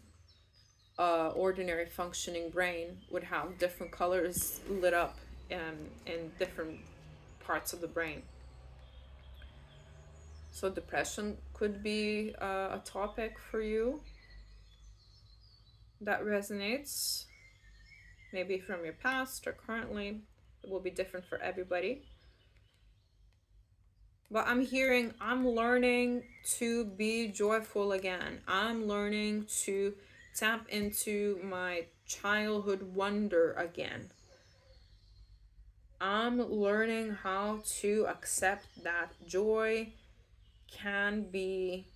ordinary functioning brain would have different colors lit up in different parts of the brain. So depression could be a topic for you that resonates, maybe from your past or currently. It will be different for everybody. But I'm learning to be joyful again. I'm learning to tap into my childhood wonder again. I'm learning how to accept that joy can be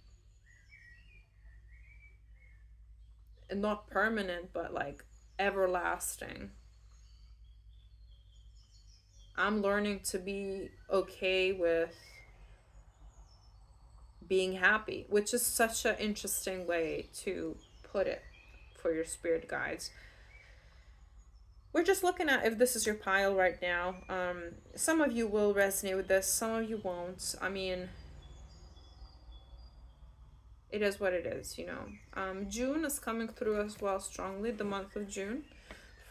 not permanent, but like everlasting. I'm learning to be okay with being happy, which is such an interesting way to put it for your spirit guides. We're just looking at if this is your pile right now. Some of you will resonate with this, some of you won't. I mean, it is what it is. June is coming through as well strongly, the month of June,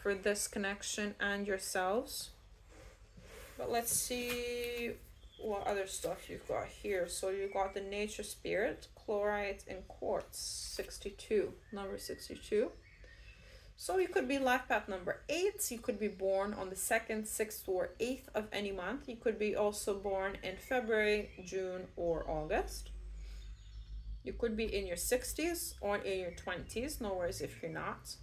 for this connection and yourselves. But let's see what other stuff you've got here. So you've got the nature spirit, chlorite, and quartz, 62, number 62. So you could be life path number 8. You could be born on the 2nd, 6th, or 8th of any month. You could be also born in February, June, or August. You could be in your 60s or in your 20s. No worries if you're not.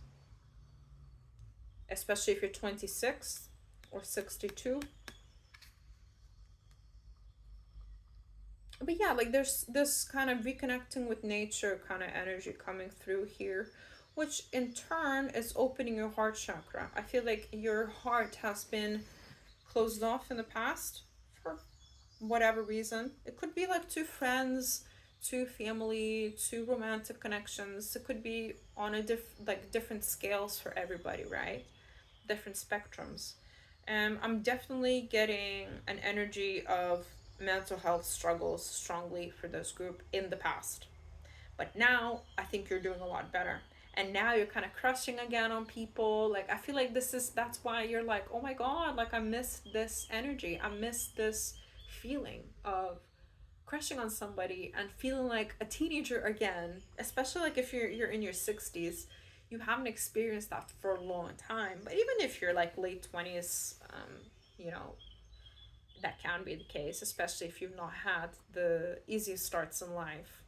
Especially if you're 26 or 62. But yeah, like there's this kind of reconnecting with nature kind of energy coming through here, which in turn is opening your heart chakra. I feel like your heart has been closed off in the past for whatever reason. It could be like to friends, to family, to romantic connections. It could be on a different scales for everybody, right? Different spectrums. I'm definitely getting an energy of mental health struggles strongly for this group in the past. But now I think you're doing a lot better. And now you're kind of crushing again on people. Like, I feel like that's why you're like, oh my God, like I missed this energy. I missed this feeling of crushing on somebody and feeling like a teenager again, especially like if you're in your 60s. You haven't experienced that for a long time. But even if you're like late 20s, you know, that can be the case, especially if you've not had the easiest starts in life.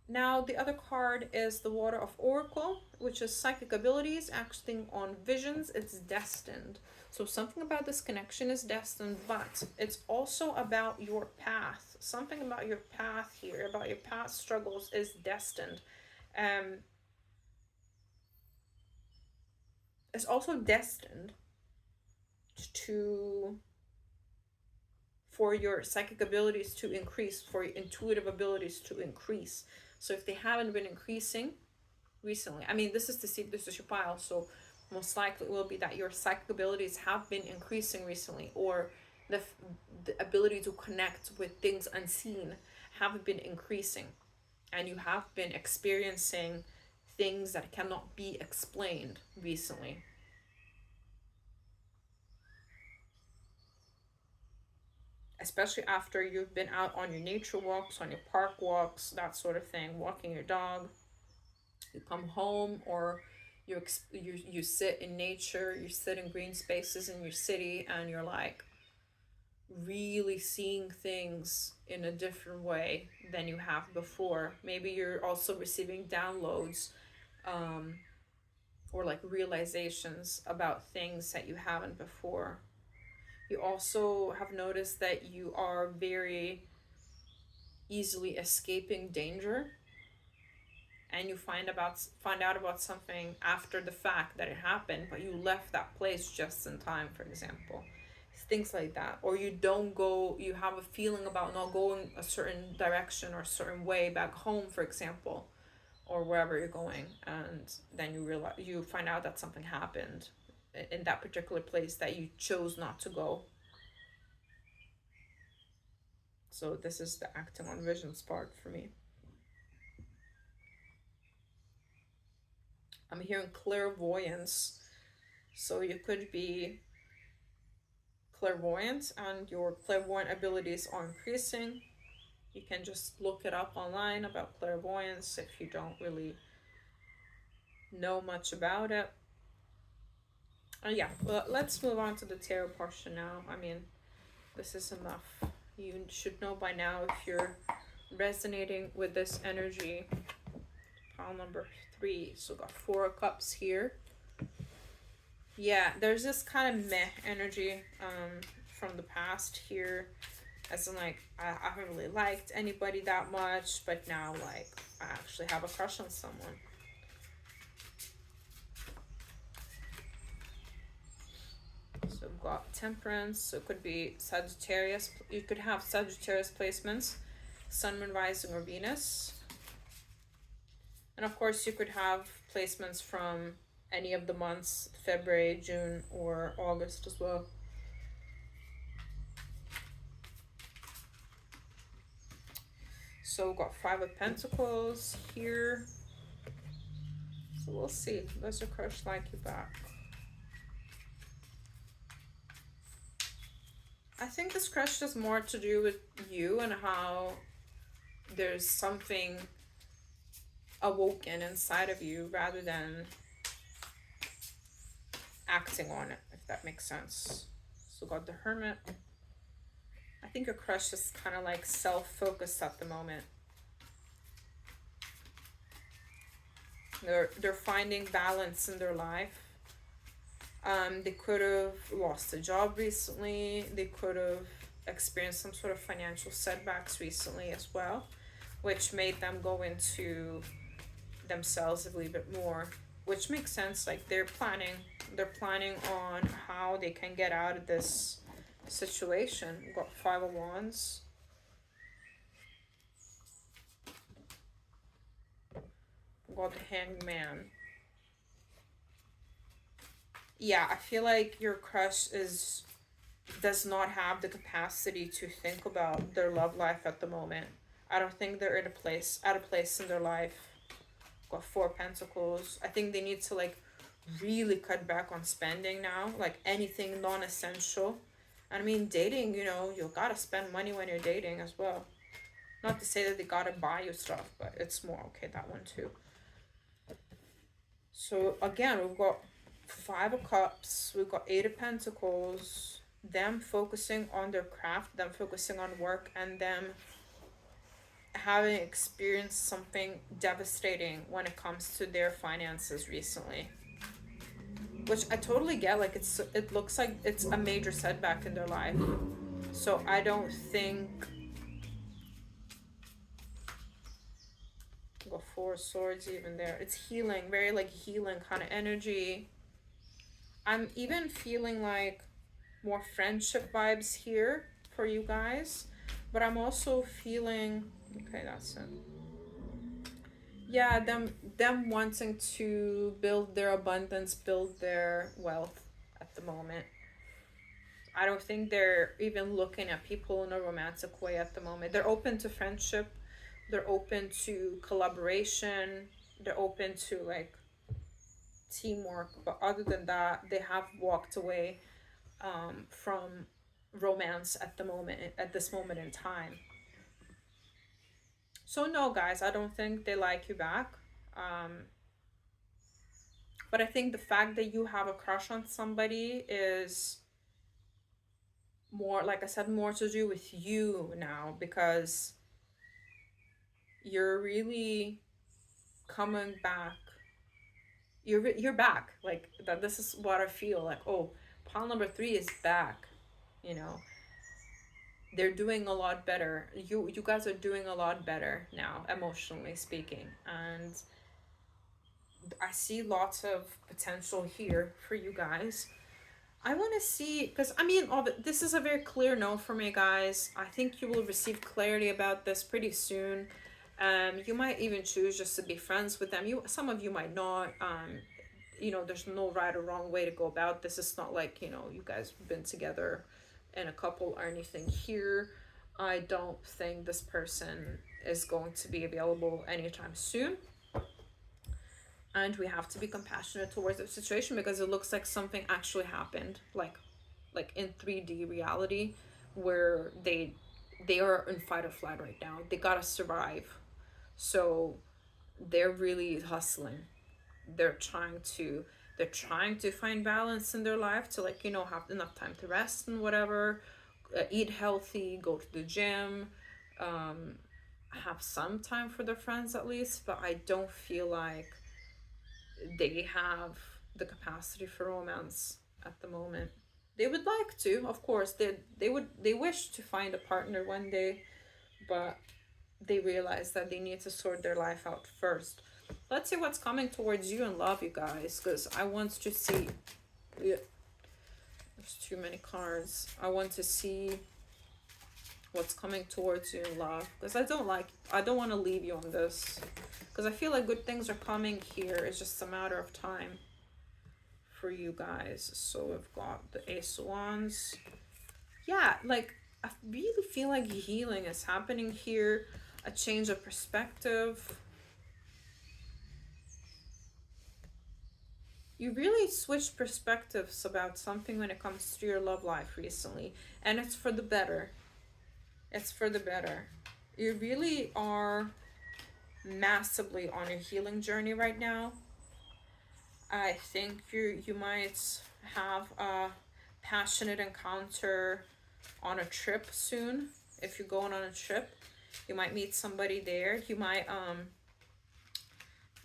Now, the other card is the Water of Oracle, which is psychic abilities, acting on visions. It's destined. So, something about this connection is destined, but it's also about your path. Something about your path here, about your past struggles, is destined. It's also destined to for your psychic abilities to increase, for your intuitive abilities to increase. So if they haven't been increasing recently, I mean, this is your pile, so most likely it will be that your psychic abilities have been increasing recently, or the ability to connect with things unseen have been increasing, and you have been experiencing things that cannot be explained recently. Especially after you've been out on your nature walks, on your park walks, that sort of thing, walking your dog. You come home, or you sit in nature, you sit in green spaces in your city, and you're like really seeing things in a different way than you have before. Maybe you're also receiving downloads, um, or like realizations about things that you haven't before. You also have noticed that you are very easily escaping danger, and you find out about something after the fact that it happened, but you left that place just in time, for example. Things like that. Or you have a feeling about not going a certain direction or a certain way back home, for example, or wherever you're going, and then you find out that something happened in that particular place that you chose not to go. So this is the acting on visions part for me. I'm hearing clairvoyance. So you could be clairvoyant and your clairvoyant abilities are increasing. You can just look it up online about clairvoyance if you don't really know much about it. Yeah, well, let's move on to the tarot portion now. I mean, this is enough. You should know by now if you're resonating with this energy. Pile number 3. So got 4 of cups here. Yeah, there's this kind of meh energy from the past here. As in, like, I haven't really liked anybody that much, but now, like, I actually have a crush on someone. So we've got Temperance. So it could be Sagittarius. You could have Sagittarius placements, Sun, Moon, Rising, or Venus. And of course, you could have placements from any of the months, February, June, or August as well. So we've got 5 of Pentacles here. So we'll see. Does your crush like you back? I think this crush has more to do with you and how there's something awoken inside of you rather than acting on it, if that makes sense. So got the Hermit. I think your crush is kind of like self-focused at the moment. They're finding balance in their life. They could have lost a job recently. They could have experienced some sort of financial setbacks recently as well, which made them go into themselves a little bit more, which makes sense. Like they're planning on how they can get out of this situation. We've got 5 of Wands. We've got the Hangman. Yeah, I feel like your crush does not have the capacity to think about their love life at the moment. I don't think they're at a place in their life. Got 4 Pentacles. I think they need to like really cut back on spending now, like anything non-essential. I mean, dating, you gotta spend money when you're dating as well. Not to say that they gotta buy you stuff, but it's more okay, that one too. So again, we've got 5 of Cups, we've got 8 of Pentacles, them focusing on their craft, them focusing on work, and them having experienced something devastating when it comes to their finances recently. Which I totally get, like it looks like it's a major setback in their life. So I don't think... Got 4 Swords even there. It's healing, very like healing kind of energy. I'm even feeling like more friendship vibes here for you guys, but I'm also feeling... Okay, that's it. Yeah, them wanting to build their abundance, build their wealth at the moment. I don't think they're even looking at people in a romantic way at the moment. They're open to friendship, they're open to collaboration, they're open to like teamwork, but other than that, they have walked away from romance at this moment in time. So no, guys, I don't think they like you back. But I think the fact that you have a crush on somebody is more, like I said, more to do with you now, because you're really coming back you're back. Like that, this is what I feel like. Oh, pile number 3 is back, you know. They're doing a lot better. You guys are doing a lot better now, emotionally speaking, and I see lots of potential here for you guys. I want to see, because I mean, this is a very clear no for me, guys. I think you will receive clarity about this pretty soon. You might even choose just to be friends with them. Some of you might not. You know, there's no right or wrong way to go about this. It's not like, you know, you guys have been together in a couple or anything here. I don't think this person is going to be available anytime soon, and we have to be compassionate towards the situation because it looks like something actually happened, like in 3D reality, where they are in fight or flight right now. They gotta survive, so they're really hustling. they're trying to they're trying to find balance in their life to, like, you know, have enough time to rest and whatever, eat healthy, go to the gym, um, have some time for their friends at least. But I don't feel like they have the capacity for romance at the moment. They would like to, of course. They wish to find a partner one day, but they realize that they need to sort their life out first. Let's see what's coming towards you in love, you guys, because I want to see. Yeah, there's too many cards. I want to see what's coming towards you in love, because I don't want to leave you on this, because I feel like good things are coming here. It's just a matter of time for you guys. So we've got the Ace of Wands. Yeah, like, I really feel like healing is happening here, a change of perspective. You really switched perspectives about something when it comes to your love life recently, and it's for the better. It's for the better. You really are massively on a healing journey right now. I think you might have a passionate encounter on a trip soon. If you're going on a trip, you might meet somebody there. You might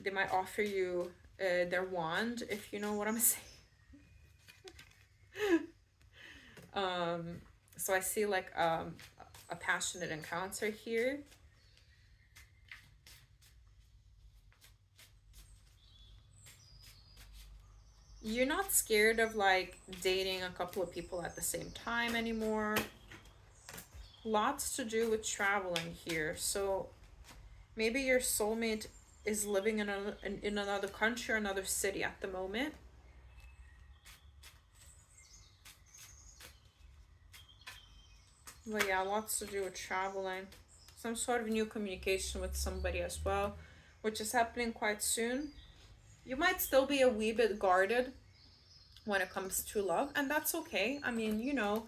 they might offer you their wand, if you know what I'm saying. So I see like a passionate encounter here. You're not scared of like dating a couple of people at the same time anymore. Lots to do with traveling here. So maybe your soulmate is living in another country or another city at the moment. But yeah, lots to do with traveling. Some sort of new communication with somebody as well, which is happening quite soon. You might still be a wee bit guarded when it comes to love, and that's okay. I mean, you know,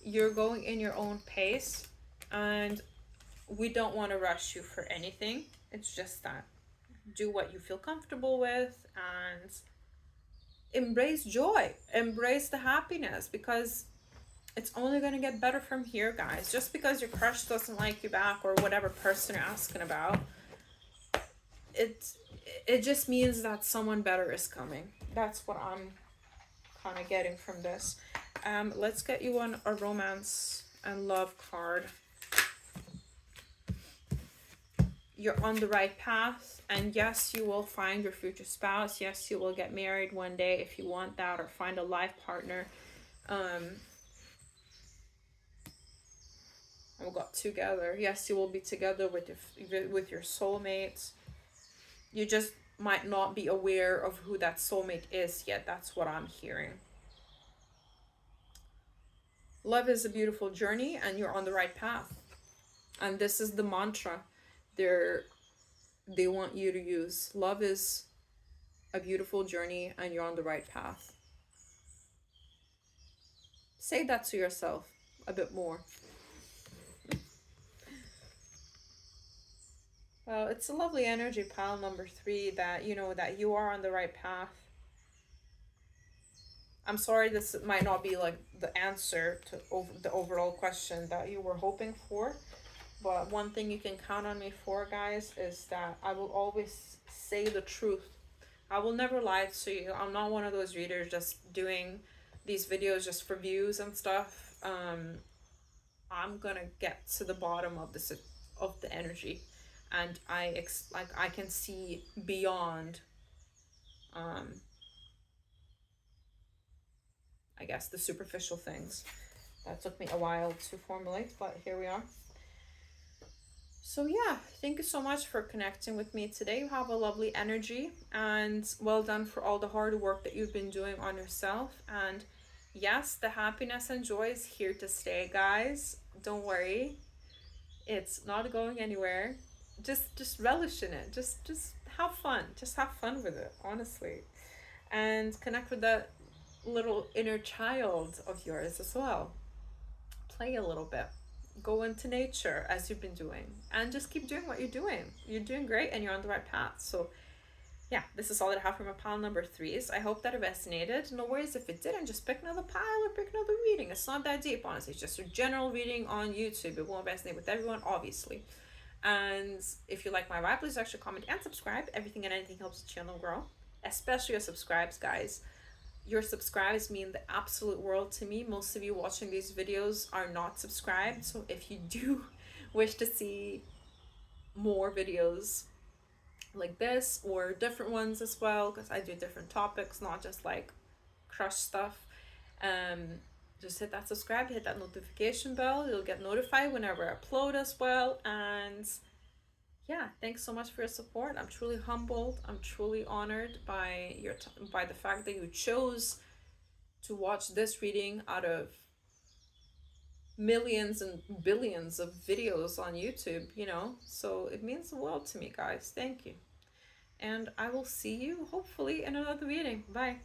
you're going in your own pace, and we don't want to rush you for anything. It's just that do what you feel comfortable with and embrace joy, embrace the happiness, because it's only going to get better from here, guys. Just because your crush doesn't like you back, or whatever person you're asking about, it it just means that someone better is coming. That's what I'm kind of getting from this. Let's get you on a romance and love card. You're on the right path, and yes, you will find your future spouse. Yes, you will get married one day if you want that, or find a life partner. We got together. Yes, you will be together with your soulmates. You just might not be aware of who that soulmate is yet. That's what I'm hearing. Love is a beautiful journey, and you're on the right path. And this is the mantra they want you to use. Love is a beautiful journey, and you're on the right path. Say that to yourself a bit more. Well, it's a lovely energy, pile number 3, that you know that you are on the right path. I'm sorry this might not be like the answer to the overall question that you were hoping for, but one thing you can count on me for, guys, is that I will always say the truth. I will never lie to you. I'm not one of those readers just doing these videos just for views and stuff. I'm gonna get to the bottom of this, of the energy, and like I can see beyond, um, I guess, the superficial things. That took me a while to formulate, but here we are. So yeah, thank you so much for connecting with me today. You have a lovely energy, and well done for all the hard work that you've been doing on yourself. And yes, the happiness and joy is here to stay, guys. Don't worry. It's not going anywhere. Just relish in it. Just have fun. Just have fun with it, honestly. And connect with that little inner child of yours as well. Play a little bit. Go into nature as you've been doing, and just keep doing what you're doing. You're doing great and you're on the right path. So yeah, this is all that I have for my pile number threes. I hope that it resonated. No worries if it didn't, just pick another pile or pick another reading. It's not that deep, honestly. It's just a general reading on YouTube. It won't resonate with everyone, obviously. And if you like my vibe, please actually comment and subscribe. Everything and anything helps the channel grow, especially your subscribes, guys. Your subscribes mean the absolute world to me. Most of you watching these videos are not subscribed, so if you do wish to see more videos like this or different ones as well, because I do different topics, not just like crush stuff, um just hit that subscribe, hit that notification bell. You'll get notified whenever I upload as well. And yeah, thanks so much for your support. I'm truly humbled. I'm truly honored by by the fact that you chose to watch this reading out of millions and billions of videos on YouTube, you know? So it means the world to me, guys. Thank you. And I will see you hopefully in another reading. Bye.